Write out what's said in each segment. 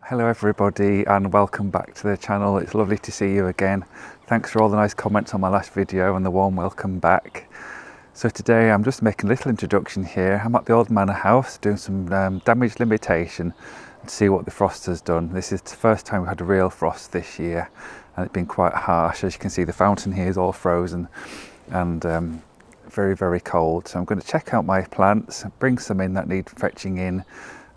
Hello everybody and welcome back to the channel. It's lovely to see you again. Thanks for all the nice comments on my last video and the warm welcome back. So today I'm just making a little introduction here. I'm at the Old Manor House doing some damage limitation to see what the frost has done. This is the first time we've had a real frost this year and it's been quite harsh. As you can see, the fountain here is all frozen and very cold. So I'm going to check out my plants, bring some in that need fetching in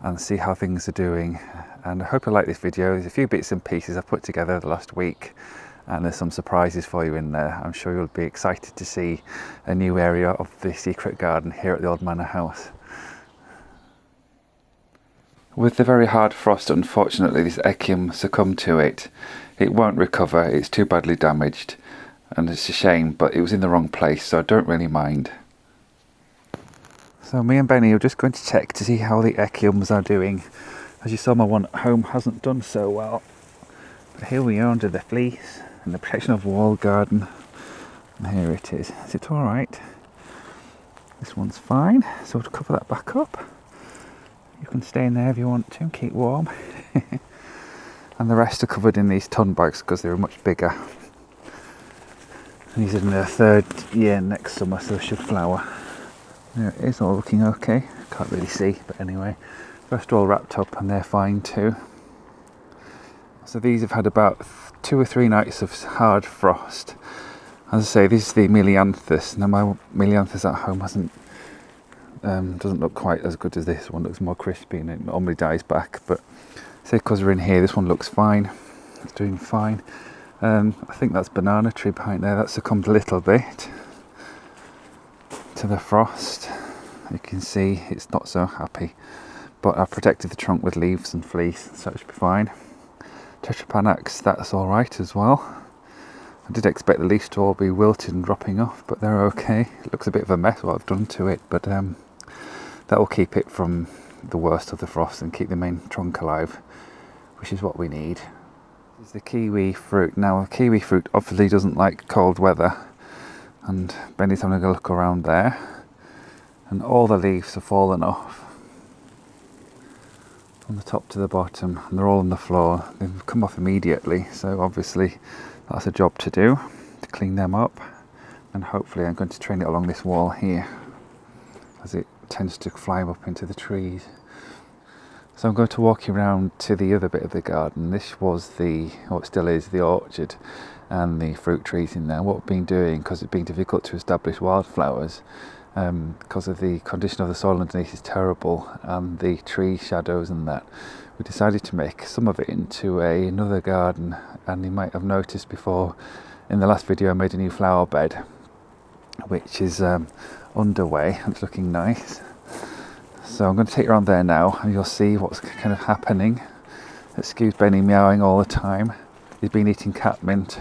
and see how things are doing. And I hope you like this video. There's a few bits and pieces I've put together the last week and there's some surprises for you in there. I'm sure you'll be excited to see a new area of the secret garden here at the Old Manor House. With the very hard frost, unfortunately this echium succumbed to it. It won't recover, it's too badly damaged and it's a shame, but it was in the wrong place, so I don't really mind. So me and Benny are just going to check to see how the echiums are doing. As you saw, my one at home hasn't done so well. But here we are under the fleece and the protection of wall garden. And here it is. Is it alright? This one's fine. So to cover that back up, you can stay in there if you want to and keep warm. And the rest are covered in these ton bags because they're much bigger. And these are in their third year next summer, so they should flower. There it is, all looking okay. Can't really see, but anyway. The rest are all wrapped up and they're fine too. So these have had about 2 or 3 nights of hard frost. As I say, this is the Melianthus. Now my Melianthus at home doesn't look quite as good as this one. It looks more crispy and it normally dies back. But say because we're in here, this one looks fine. It's doing fine. I think that's banana tree behind there. That's succumbed a little bit to the frost. You can see it's not so happy. But I've protected the trunk with leaves and fleece, so it should be fine. Tetrapanax, that's alright as well. I did expect the leaves to all be wilted and dropping off, but they're okay. It looks a bit of a mess what I've done to it, but that will keep it from the worst of the frost and keep the main trunk alive, which is what we need. This is the kiwi fruit. Now, the kiwi fruit obviously doesn't like cold weather, and Benny's having a look around there, and all the leaves have fallen off. From the top to the bottom, and they're all on the floor. They've come off immediately, so obviously that's a job to do, to clean them up, and hopefully I'm going to train it along this wall here as it tends to fly up into the trees. So I'm going to walk you around to the other bit of the garden. This was what still is the orchard and the fruit trees in there. What we've been doing, because it's been difficult to establish wildflowers because of the condition of the soil underneath is terrible and the tree shadows and that, we decided to make some of it into another garden. And you might have noticed before in the last video I made a new flower bed which is underway and it's looking nice. So I'm going to take you around there now and you'll see what's kind of happening. Excuse Benny meowing all the time, he's been eating cat mint.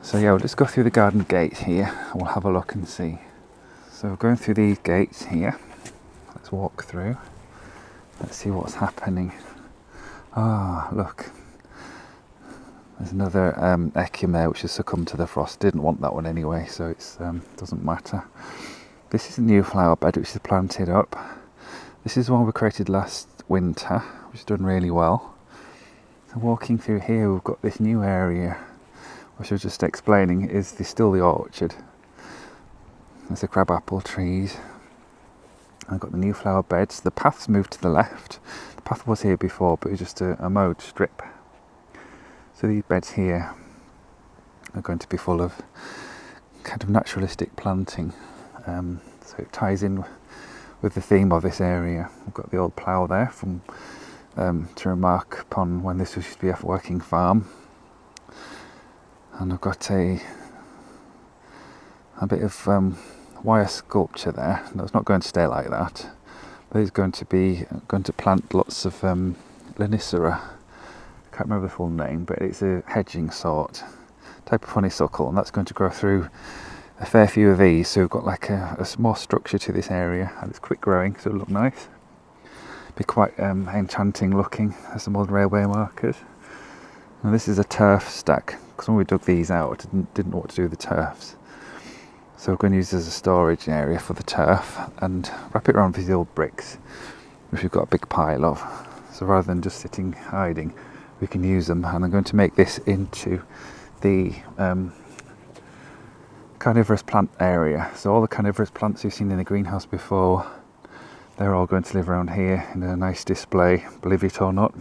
So yeah, we'll just go through the garden gate here and we'll have a look and see. So we're going through these gates here. Let's walk through. Let's see what's happening. Ah, look. There's another echium there which has succumbed to the frost. Didn't want that one anyway, so it doesn't matter. This is a new flower bed which is planted up. This is one we created last winter, which has done really well. So walking through here, we've got this new area, which I was just explaining is still the orchard. There's the crabapple trees. I've got the new flower beds. The path's moved to the left. The path was here before, but it was just a mowed strip. So these beds here are going to be full of kind of naturalistic planting. So it ties in with the theme of this area. We've got the old plough there from to remark upon when this used to be a working farm. And I've got a bit of wire sculpture there. No, it's not going to stay like that, but it's going to plant lots of Linicera. I can't remember the full name, but it's a hedging sort type of honeysuckle, and that's going to grow through a fair few of these. So we've got like a small structure to this area, and it's quick growing, so it'll look nice. Be quite enchanting looking. There's some old railway markers. And this is a turf stack, because when we dug these out, I didn't know what to do with the turfs. So we're going to use it as a storage area for the turf and wrap it around with these old bricks, which we've got a big pile of. So rather than just sitting hiding, we can use them. And I'm going to make this into the carnivorous plant area. So all the carnivorous plants you've seen in the greenhouse before, they're all going to live around here in a nice display, believe it or not.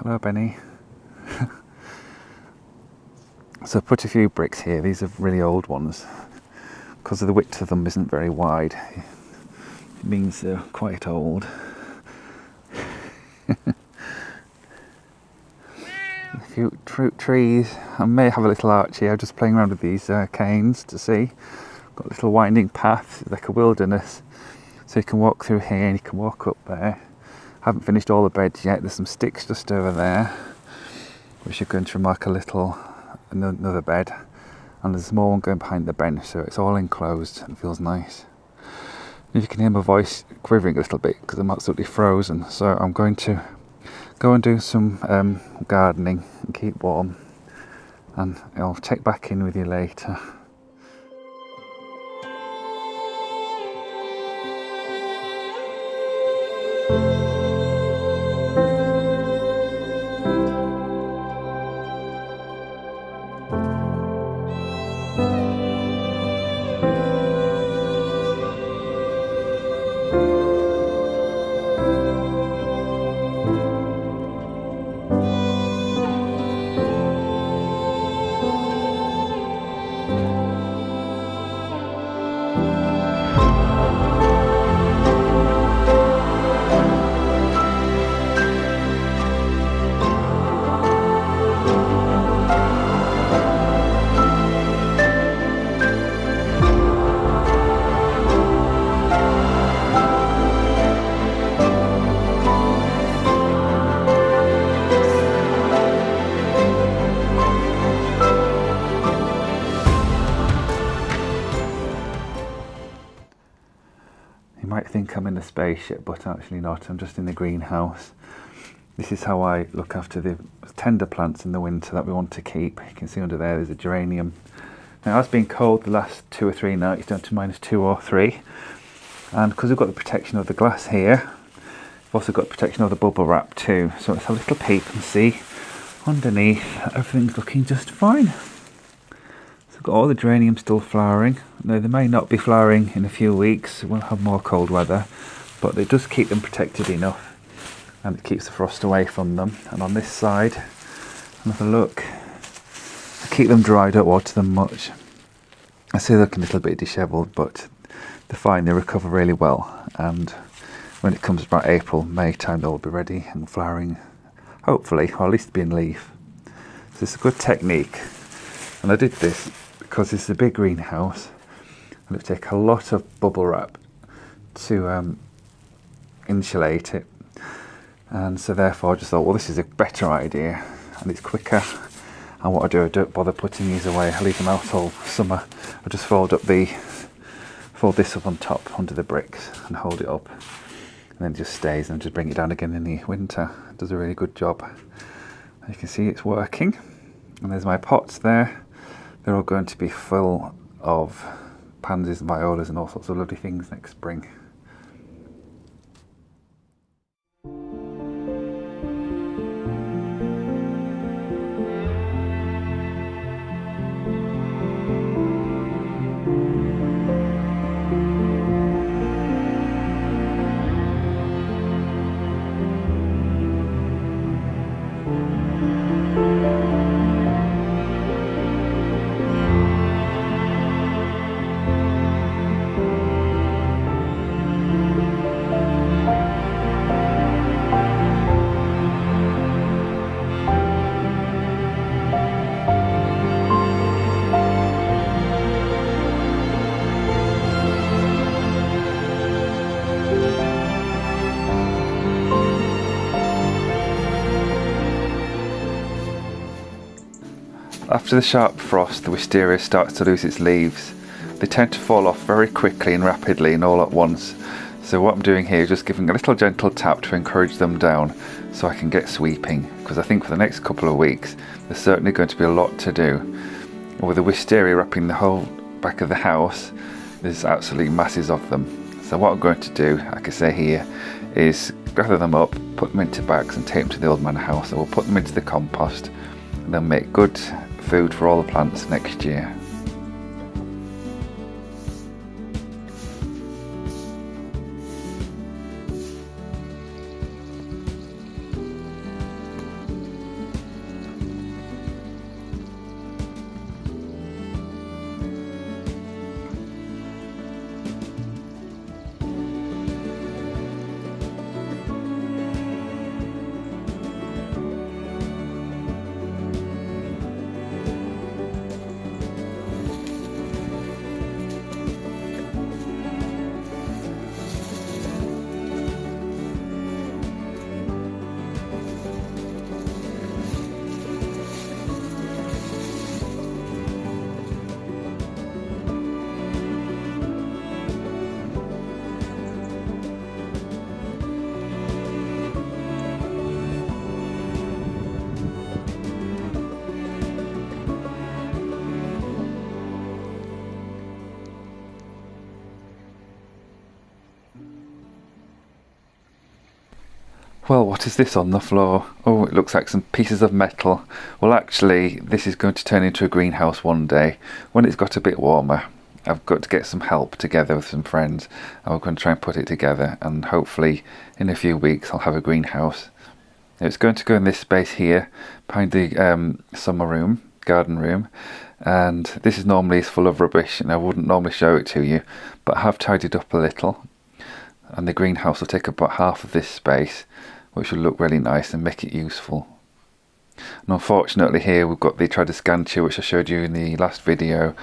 Hello, Benny. So I put a few bricks here. These are really old ones. Because of the width of them isn't very wide, it means they're quite old. A few fruit trees. I may have a little arch here, just playing around with these canes to see. Got a little winding path, like a wilderness. So you can walk through here and you can walk up there. Haven't finished all the beds yet. There's some sticks just over there, which are going to mark another bed. And there's a small one going behind the bench, so it's all enclosed and feels nice. You can hear my voice quivering a little bit because I'm absolutely frozen. So I'm going to go and do some gardening and keep warm, and I'll check back in with you later. You might think I'm in a spaceship, but actually not. I'm just in the greenhouse. This is how I look after the tender plants in the winter that we want to keep. You can see under there's a geranium. Now it's been cold the last 2 or 3 nights, down to -2 or 3. And because we've got the protection of the glass here, we've also got protection of the bubble wrap too. So let's have a little peek and see underneath everything's looking just fine. So I've got all the geranium still flowering. Now they may not be flowering in a few weeks, we'll have more cold weather, but it does keep them protected enough and it keeps the frost away from them. And on this side, have a look, I keep them dry, don't water them much. I see they look a little bit dishevelled, but they're fine, they recover really well, and when it comes about April, May time, they'll be ready and flowering, hopefully, or at least be in leaf. So it's a good technique, and I did this because it's a big greenhouse and it take a lot of bubble wrap to insulate it, and so therefore I just thought, well, this is a better idea and it's quicker. And what I don't bother putting these away, I leave them out all summer. I just fold this up on top under the bricks and hold it up, and then it just stays, and just bring it down again in the winter. It does a really good job. You can see it's working. And there's my pots there. They're all going to be full of pansies and violas and all sorts of lovely things next spring. After the sharp frost, the wisteria starts to lose its leaves. They tend to fall off very quickly and rapidly and all at once. So what I'm doing here is just giving a little gentle tap to encourage them down so I can get sweeping, because I think for the next couple of weeks there's certainly going to be a lot to do. And with the wisteria wrapping the whole back of the house, there's absolutely masses of them. So what I'm going to do, like I say here, is gather them up, put them into bags and take them to the Old Manor House. So we'll put them into the compost and then make good food for all the plants next year. Well, what is this on the floor? Oh, it looks like some pieces of metal. Well, actually, this is going to turn into a greenhouse one day. When it's got a bit warmer, I've got to get some help together with some friends. And we're going to try and put it together. And hopefully, in a few weeks, I'll have a greenhouse. It's going to go in this space here, behind the summer room, garden room. And this is normally full of rubbish, and I wouldn't normally show it to you. But I have tidied up a little. And the greenhouse will take up about half of this space, which will look really nice and make it useful. And unfortunately here we've got the Tradescantia, which I showed you in the last video,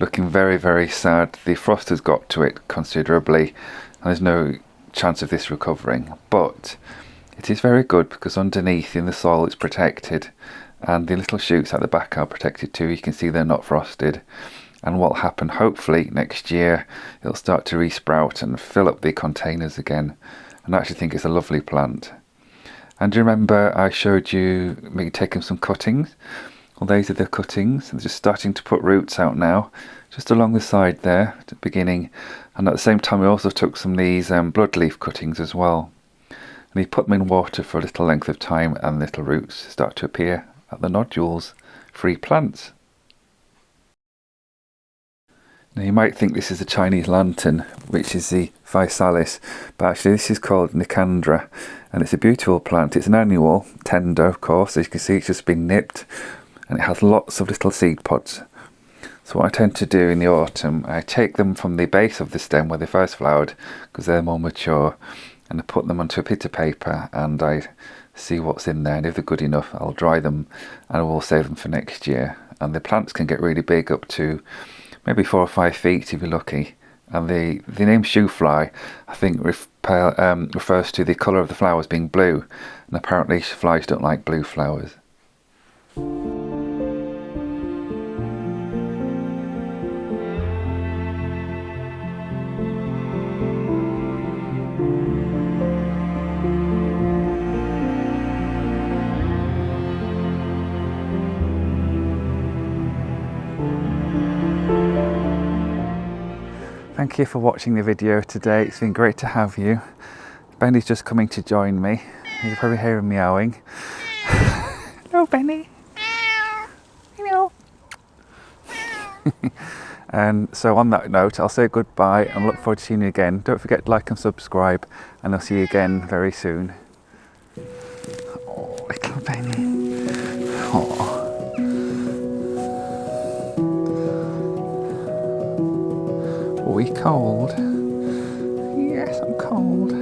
looking very, very sad. The frost has got to it considerably and there's no chance of this recovering, but it is very good because underneath in the soil it's protected and the little shoots at the back are protected too. You can see they're not frosted. And what will happen, hopefully next year it'll start to resprout and fill up the containers again. And I actually think it's a lovely plant. And do you remember I showed you me taking some cuttings? Well, these are the cuttings. They're just starting to put roots out now, just along the side there at the beginning. And at the same time we also took some of these bloodleaf cuttings as well. And you put them in water for a little length of time and little roots start to appear at the nodules. Free plants. Now you might think this is a Chinese lantern, which is the Physalis, but actually this is called Nicandra, and it's a beautiful plant. It's an annual, tender of course, as you can see it's just been nipped, and it has lots of little seed pods. So what I tend to do in the autumn, I take them from the base of the stem where they first flowered, because they're more mature, and I put them onto a bit of paper and I see what's in there, and if they're good enough I'll dry them and I will save them for next year. And the plants can get really big, up to maybe 4 or 5 feet if you're lucky. And the name shoe fly, I think, refers to the colour of the flowers being blue. And apparently flies don't like blue flowers. Thank you for watching the video today. It's been great to have you. Benny's just coming to join me. You probably hear him meowing. Hello, Benny. Meow. And so on that note, I'll say goodbye and look forward to seeing you again. Don't forget to like and subscribe, and I'll see you again very soon. Oh, little Benny. Oh. Are we cold? Yes, I'm cold.